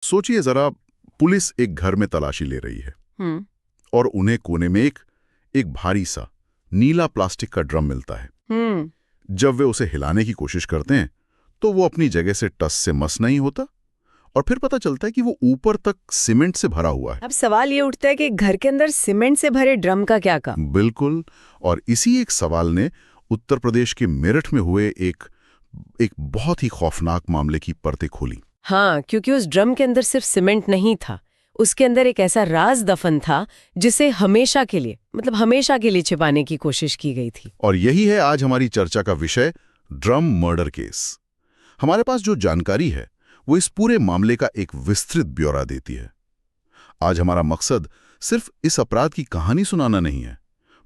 सोचिए जरा, पुलिस एक घर में तलाशी ले रही है हम्म। और उन्हें कोने में एक भारी सा नीला प्लास्टिक का ड्रम मिलता है। हम्म। जब वे उसे हिलाने की कोशिश करते हैं तो वो अपनी जगह से टस से मस नहीं होता और फिर पता चलता है कि वो ऊपर तक सीमेंट से भरा हुआ है। अब सवाल ये उठता है कि घर के अंदर सीमेंट से भरे ड्रम का क्या काम? बिल्कुल। और इसी एक सवाल ने उत्तर प्रदेश के मेरठ में हुए एक बहुत ही खौफनाक मामले की परतें खोली। हाँ, क्योंकि उस ड्रम के अंदर सिर्फ सीमेंट नहीं था, उसके अंदर एक ऐसा राज दफन था जिसे हमेशा के लिए छिपाने की कोशिश की गई थी। और यही है आज हमारी चर्चा का विषय, ड्रम मर्डर केस। हमारे पास जो जानकारी है वो इस पूरे मामले का एक विस्तृत ब्यौरा देती है। आज हमारा मकसद सिर्फ इस अपराध की कहानी सुनाना नहीं है,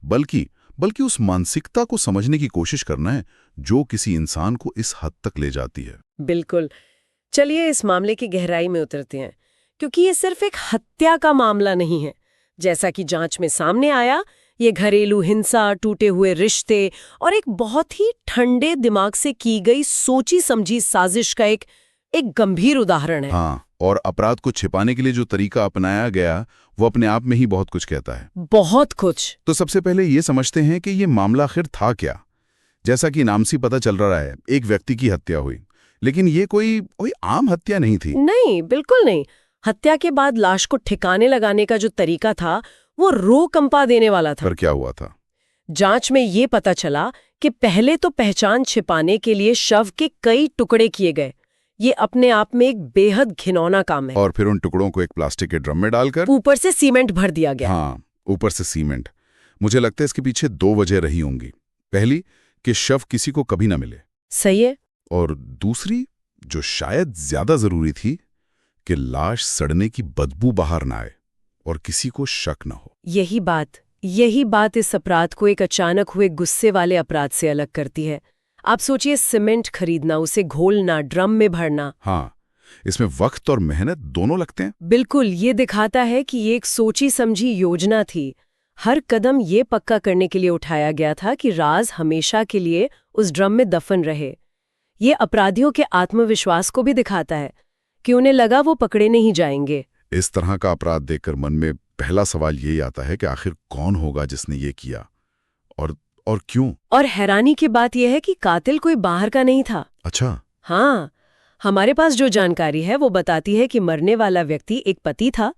बल्कि उस मानसिकता को समझने की कोशिश करना है जो किसी इंसान को इस हद तक ले जाती है। बिल्कुल। चलिए इस मामले की गहराई में उतरते हैं, क्योंकि ये सिर्फ एक हत्या का मामला नहीं है। जैसा कि जांच में सामने आया, ये घरेलू हिंसा, टूटे हुए रिश्ते और एक बहुत ही ठंडे दिमाग से की गई सोची समझी साजिश का एक गंभीर उदाहरण है। हाँ, और अपराध को छिपाने के लिए जो तरीका अपनाया गया वो अपने आप में ही बहुत कुछ कहता है। बहुत कुछ। तो सबसे पहले ये समझते हैं कि ये मामला आखिर था क्या। जैसा कि नाम से पता चल रहा है, एक व्यक्ति की हत्या हुई, लेकिन ये कोई आम हत्या नहीं थी। नहीं, बिल्कुल नहीं। हत्या के बाद लाश को ठिकाने लगाने का जो तरीका था वो रो कंपा देने वाला था। पर क्या हुआ था? जांच में ये पता चला कि पहले तो पहचान छिपाने के लिए शव के कई टुकड़े किए गए। ये अपने आप में एक बेहद घिनौना काम है। और फिर उन टुकड़ों को एक प्लास्टिक के ड्रम में डालकर ऊपर से सीमेंट भर दिया गया। हाँ, ऊपर से सीमेंट। मुझे लगता है इसके पीछे दो वजह रही होंगी। पहली, कि शव किसी को कभी ना मिले। सही है। और दूसरी, जो शायद ज्यादा जरूरी थी, कि लाश सड़ने की बदबू बाहर ना आए और किसी को शक ना हो। यही बात इस अपराध को एक अचानक हुए गुस्से वाले अपराध से अलग करती है। आप सोचिए, सीमेंट खरीदना, उसे घोलना, ड्रम में भरना। हाँ, इसमें वक्त और मेहनत दोनों लगते हैं। बिल्कुल, ये दिखाता है कि ये एक सोची समझी योजना थी। हर कदम ये पक्का करने के लिए उठाया गया था कि राज हमेशा के लिए उस ड्रम में दफन रहे। ये अपराधियों के आत्मविश्वास को भी दिखाता है कि उन्हें लगा वो पकड़े नहीं जाएंगे। इस तरह का अपराध देखकर मन में पहला सवाल यही आता है कि आखिर कौन होगा जिसने ये किया, और क्यों? और हैरानी की बात यह है कि कातिल कोई बाहर का नहीं था। अच्छा। हाँ, हमारे पास जो जानकारी है वो बताती है कि मरने वाला व्यक्ति एक पति था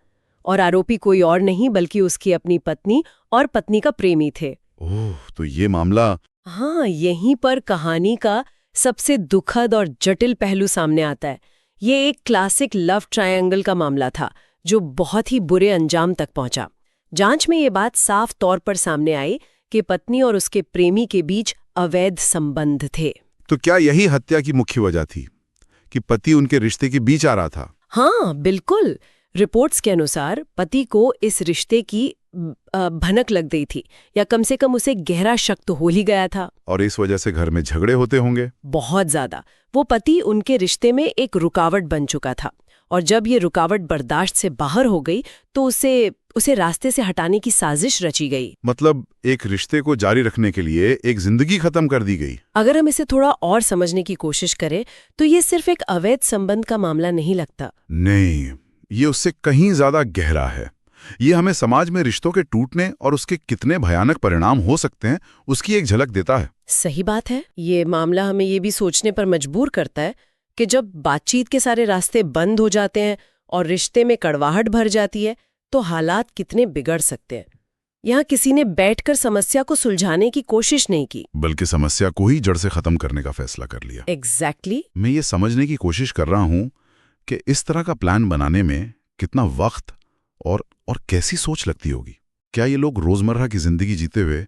और आरोपी कोई और नहीं बल्कि उसकी अपनी पत्नी और पत्नी का प्रेमी थे। ओह, तो ये मामला। हाँ, यहीं पर कहानी का सबसे दुखद और जटिल पहलू सामने आता है। ये एक क्लासिक लव ट्रायंगल का मामला था जो बहुत ही बुरे अंजाम तक पहुंचा। जांच में ये बात साफ तौर पर सामने आई कि पत्नी और उसके प्रेमी के बीच अवैध संबंध थे। तो क्या यही हत्या की मुख्य वजह थी कि पति उनके रिश्ते के बीच आ रहा था? हाँ, बिल्कुल। रिपोर्ट्स के अनुसार पति को इस रिश्ते की भनक लग गई थी, या कम से कम उसे गहरा शक तो हो ही गया था। और इस वजह से घर में झगड़े होते होंगे। बहुत ज्यादा। वो पति उनके रिश्ते में एक रुकावट बन चुका था, और जब ये रुकावट बर्दाश्त से बाहर हो गई तो उसे रास्ते से हटाने की साजिश रची गई। मतलब एक रिश्ते को जारी रखने के लिए एक जिंदगी खत्म कर दी गई। अगर हम इसे थोड़ा और समझने की कोशिश करें तो ये सिर्फ एक अवैध संबंध का मामला नहीं लगता। नहीं, ये उससे कहीं ज्यादा गहरा है। ये हमें समाज में रिश्तों के टूटने और उसके कितने भयानक परिणाम हो सकते हैं उसकी एक झलक देता है। सही बात है। ये मामला हमें ये भी सोचने पर मजबूर करता है कि जब बातचीत के सारे रास्ते बंद हो जाते हैं और रिश्ते में कड़वाहट भर जाती है तो हालात कितने बिगड़ सकते हैं। यहाँ किसी ने बैठकर समस्या को सुलझाने की कोशिश नहीं की, बल्कि समस्या को ही जड़ से खत्म करने का फैसला कर लिया। एग्जैक्टली। मैं ये समझने की कोशिश कर रहा हूं कि इस तरह का प्लान बनाने में कितना वक्त और कैसी सोच लगती होगी। क्या ये लोग रोजमर्रा की जिंदगी जीते हुए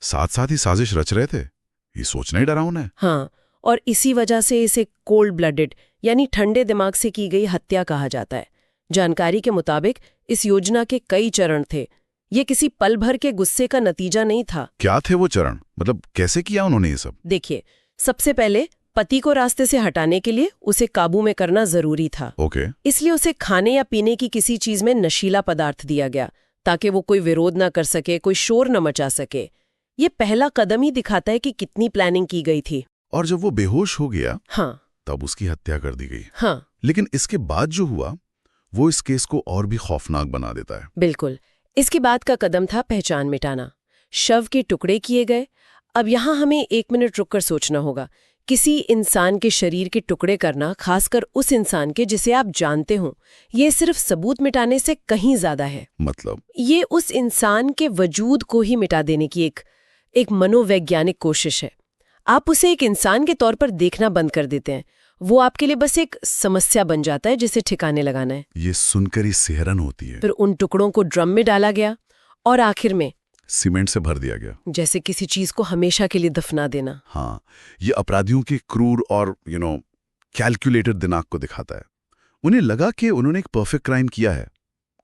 साथ साथ ही साजिश रच रहे थे? ये सोचना ही डरावना है। हाँ, और इसी वजह से इसे कोल्ड ब्लडेड यानी ठंडे दिमाग से की गई हत्या कहा जाता है। जानकारी के मुताबिक इस योजना के कई चरण थे। ये किसी पल भर के गुस्से का नतीजा नहीं था। क्या थे वो चरण? मतलब कैसे किया उन्होंने ये सब? देखिए, सबसे पहले पति को रास्ते से हटाने के लिए उसे काबू में करना जरूरी था। ओके। इसलिए उसे खाने या पीने की किसी चीज में नशीला पदार्थ दिया गया ताकि वो कोई विरोध ना कर सके, कोई शोर न मचा सके। ये पहला कदम ही दिखाता है कि कितनी प्लानिंग की गई थी। और जब वो बेहोश हो गया, हाँ, तब उसकी हत्या कर दी गई। हाँ। लेकिन इसके बाद जो हुआ वो इस केस को और भी खौफनाक बना देता है। बिल्कुल। इसके बाद का कदम था पहचान मिटाना। शव के टुकड़े किए गए। अब यहाँ हमें 1 मिनट रुककर सोचना होगा। किसी इंसान के शरीर के टुकड़े करना, खासकर उस इंसान के जिसे आप जानते हो, ये सिर्फ सबूत मिटाने से कहीं ज्यादा है। मतलब ये उस इंसान के वजूद को ही मिटा देने की एक मनोवैज्ञानिक कोशिश है। आप उसे एक इंसान के तौर पर देखना बंद कर देते हैं। वो आपके लिए बस एक समस्या बन जाता है जिसे ठिकाने लगाना है। ये सुनकर ही सिहरन होती है। फिर उन टुकड़ों को ड्रम में डाला गया और आखिर में सीमेंट से भर दिया गया, जैसे किसी चीज को हमेशा के लिए दफना देना। हाँ, ये अपराधियों के क्रूर और कैलकुलेटेड दिमाग को दिखाता है। उन्हें लगा कि उन्होंने एक परफेक्ट क्राइम किया है।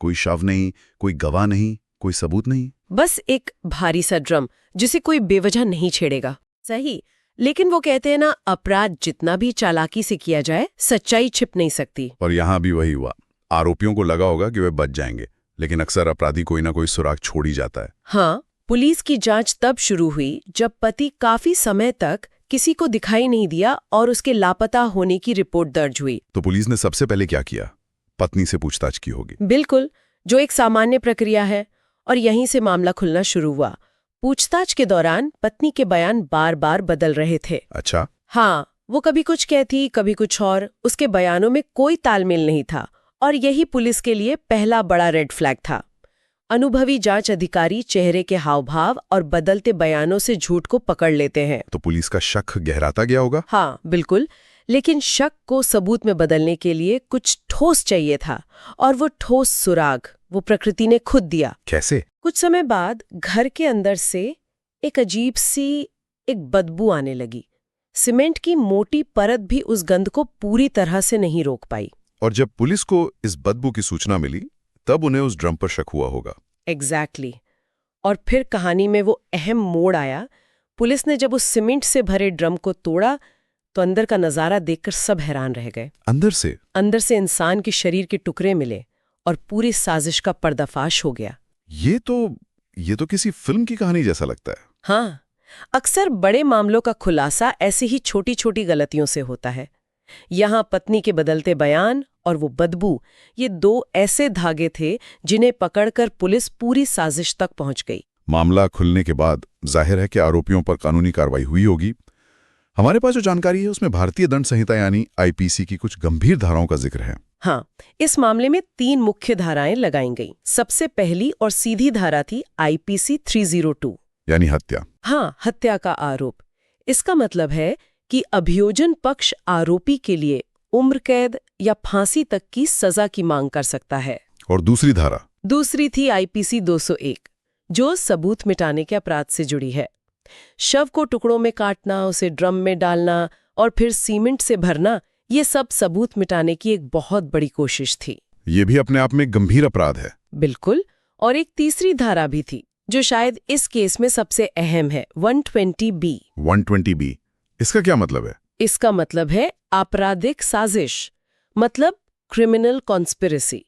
कोई शव नहीं, कोई गवाह नहीं, कोई सबूत नहीं, बस एक भारी सा ड्रम जिसे कोई बेवजह नहीं छेड़ेगा। सही, लेकिन वो कहते हैं ना, अपराध जितना भी चालाकी से किया जाए, सच्चाई छिप नहीं सकती। और यहाँ भी वही हुआ। आरोपियों को लगा होगा कि वे बच जाएंगे, लेकिन अक्सर अपराधी कोई ना कोई सुराग छोड़ ही जाता है। हाँ, पुलिस की जांच तब शुरू हुई जब पति काफी समय तक किसी को दिखाई नहीं दिया और उसके लापता होने की रिपोर्ट दर्ज हुई। तो पुलिस ने सबसे पहले क्या किया? पत्नी से पूछताछ की होगी। बिल्कुल, जो एक सामान्य प्रक्रिया है, और यहीं से मामला खुलना शुरू हुआ। पूछताछ के दौरान पत्नी के बयान बार बार बदल रहे थे। अच्छा। हाँ, वो कभी कुछ कहती, कभी कुछ और। उसके बयानों में कोई तालमेल नहीं था, और यही पुलिस के लिए पहला बड़ा रेड फ्लैग था। अनुभवी जांच अधिकारी चेहरे के हावभाव और बदलते बयानों से झूठ को पकड़ लेते हैं। तो पुलिस का शक गहराता गया होगा। हाँ, बिल्कुल, लेकिन शक को सबूत में बदलने के लिए कुछ ठोस चाहिए था, और वो ठोस सुराग वो प्रकृति ने खुद दिया। कैसे? कुछ समय बाद घर के अंदर से एक अजीब सी एक बदबू आने लगी। सीमेंट की मोटी परत भी उस गंध को पूरी तरह से नहीं रोक पाई। और जब पुलिस को इस बदबू की सूचना मिली, तब उन्हें उस ड्रम पर शक हुआ होगा। एग्जैक्टली। और फिर कहानी में वो अहम मोड़ आया। पुलिस ने जब उस सीमेंट से भरे ड्रम को तोड़ा, तो अंदर का नजारा देखकर सब हैरान रह गए। अंदर से इंसान के शरीर के टुकड़े मिले और पूरी साजिश का पर्दाफाश हो गया। ये तो किसी फिल्म की कहानी जैसा लगता है। हाँ, अक्सर बड़े मामलों का खुलासा ऐसी ही छोटी छोटी गलतियों से होता है। यहाँ पत्नी के बदलते बयान और वो बदबू, ये 2 ऐसे धागे थे जिन्हें पकड़कर पुलिस पूरी साजिश तक पहुंच गई। मामला खुलने के बाद जाहिर है कि आरोपियों पर कानूनी कार्रवाई हुई होगी। हमारे पास जो जानकारी है उसमें भारतीय दंड संहिता यानी आईपीसी की कुछ गंभीर धाराओं का जिक्र है। हाँ, इस मामले में 3 मुख्य धाराएं लगाई गईं। सबसे पहली और सीधी धारा थी आईपीसी 302 यानी हत्या। हाँ, हत्या का आरोप। इसका मतलब है कि अभियोजन पक्ष आरोपी के लिए उम्र कैद या फांसी तक की सजा की मांग कर सकता है। और दूसरी थी आईपीसी 201, जो सबूत मिटाने के अपराध से जुड़ी है। शव को टुकड़ों में काटना, उसे ड्रम में डालना और फिर सीमेंट से भरना, ये सब सबूत मिटाने की एक बहुत बड़ी कोशिश थी। ये भी अपने आप में गंभीर अपराध है। बिल्कुल। और एक तीसरी धारा भी थी जो शायद इस केस में सबसे अहम है, 120B। 120B, इसका क्या मतलब है? इसका मतलब है आपराधिक साजिश, मतलब क्रिमिनल कॉन्स्पिरेसी।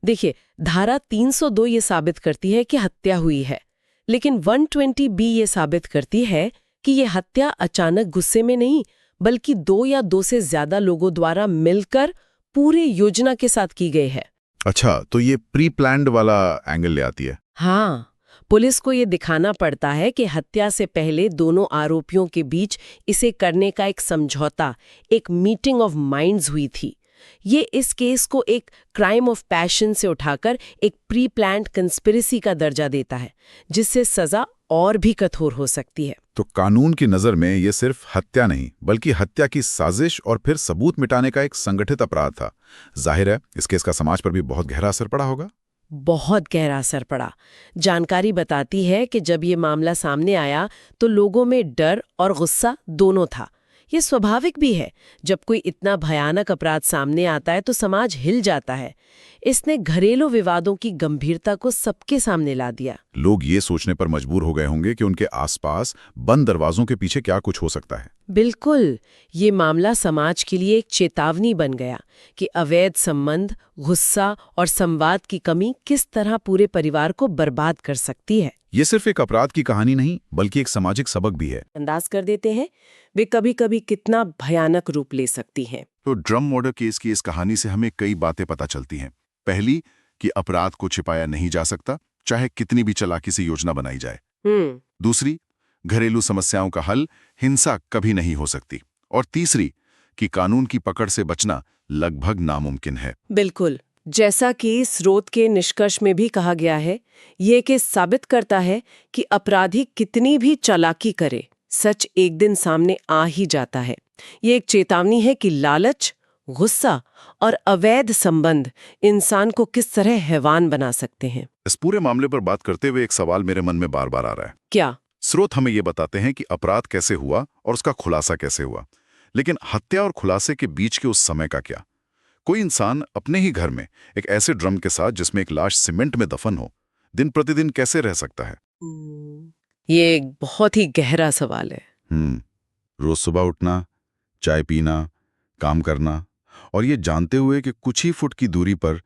देखिए, धारा 302 ये साबित करती है कि हत्या हुई है, लेकिन 120B ये साबित करती है कि ये हत्या अचानक गुस्से में नहीं, बल्कि 2 या 2 से ज्यादा लोगों द्वारा मिलकर पूरे योजना के साथ की गई है। अच्छा, तो ये प्री प्लान्ड वाला एंगल ले आती है। हाँ, पुलिस को ये दिखाना पड़ता है कि हत्या से पहले दोनों आरोपियों के बीच इसे करने का एक समझौता, एक मीटिंग ऑफ माइंड्स हुई थी। ये इस केस को एक क्राइम ऑफ पैशन से उठाकर एक प्री प्लान्ड कंस्पिरेसी का दर्जा देता है, जिससे सजा और भी कठोर हो सकती है। तो कानून की नज़र में ये सिर्फ हत्या नहीं, बल्कि हत्या की साजिश और फिर सबूत मिटाने का एक संगठित अपराध था। जाहिर है इस केस का समाज पर भी बहुत गहरा असर पड़ा होगा। बहुत गहरा असर पड़ा। जानकारी बताती है कि जब ये मामला सामने आया तो लोगों में डर और गुस्सा दोनों था। ये स्वाभाविक भी है, जब कोई इतना भयानक अपराध सामने आता है तो समाज हिल जाता है। इसने घरेलू विवादों की गंभीरता को सबके सामने ला दिया। लोग ये सोचने पर मजबूर हो गए होंगे कि उनके आसपास बंद दरवाजों के पीछे क्या कुछ हो सकता है। बिल्कुल, ये मामला समाज के लिए एक चेतावनी बन गया कि अवैध संबंध, गुस्सा और संवाद की कमी किस तरह पूरे परिवार को बर्बाद कर सकती है। ये सिर्फ एक अपराध की कहानी नहीं, बल्कि एक सामाजिक सबक भी है। अंदाज कर देते हैं वे कभी कभी कितना भयानक रूप ले सकती हैं। तो ड्रम मर्डर केस की इस कहानी से हमें कई बातें पता चलती हैं। पहली कि अपराध को छिपाया नहीं जा सकता, चाहे कितनी भी चालाकी से योजना बनाई जाए। दूसरी, घरेलू समस्याओं का हल हिंसा कभी नहीं हो सकती। और तीसरी कि कानून की पकड़ से बचना लगभग नामुमकिन है। बिल्कुल, जैसा कि स्रोत के निष्कर्ष में भी कहा गया है, ये केस साबित करता है कि अपराधी कितनी भी चालाकी करे, सच एक दिन सामने आ ही जाता है। ये एक चेतावनी है कि लालच, गुस्सा और अवैध संबंध इंसान को किस तरह हैवान बना सकते हैं। इस पूरे मामले पर बात करते हुए एक सवाल मेरे मन में बार बार आ रहा है। क्या? स्रोत हमें ये बताते हैं कि अपराध कैसे हुआ और उसका खुलासा कैसे हुआ, लेकिन हत्या और खुलासे के बीच के उस समय का क्या? कोई इंसान अपने ही घर में एक ऐसे ड्रम के साथ जिसमें एक लाश सीमेंट में दफन हो, दिन प्रतिदिन कैसे रह सकता है? ये एक बहुत ही गहरा सवाल है। रोज सुबह उठना, चाय पीना, काम करना, और ये जानते हुए कि कुछ ही फुट की दूरी पर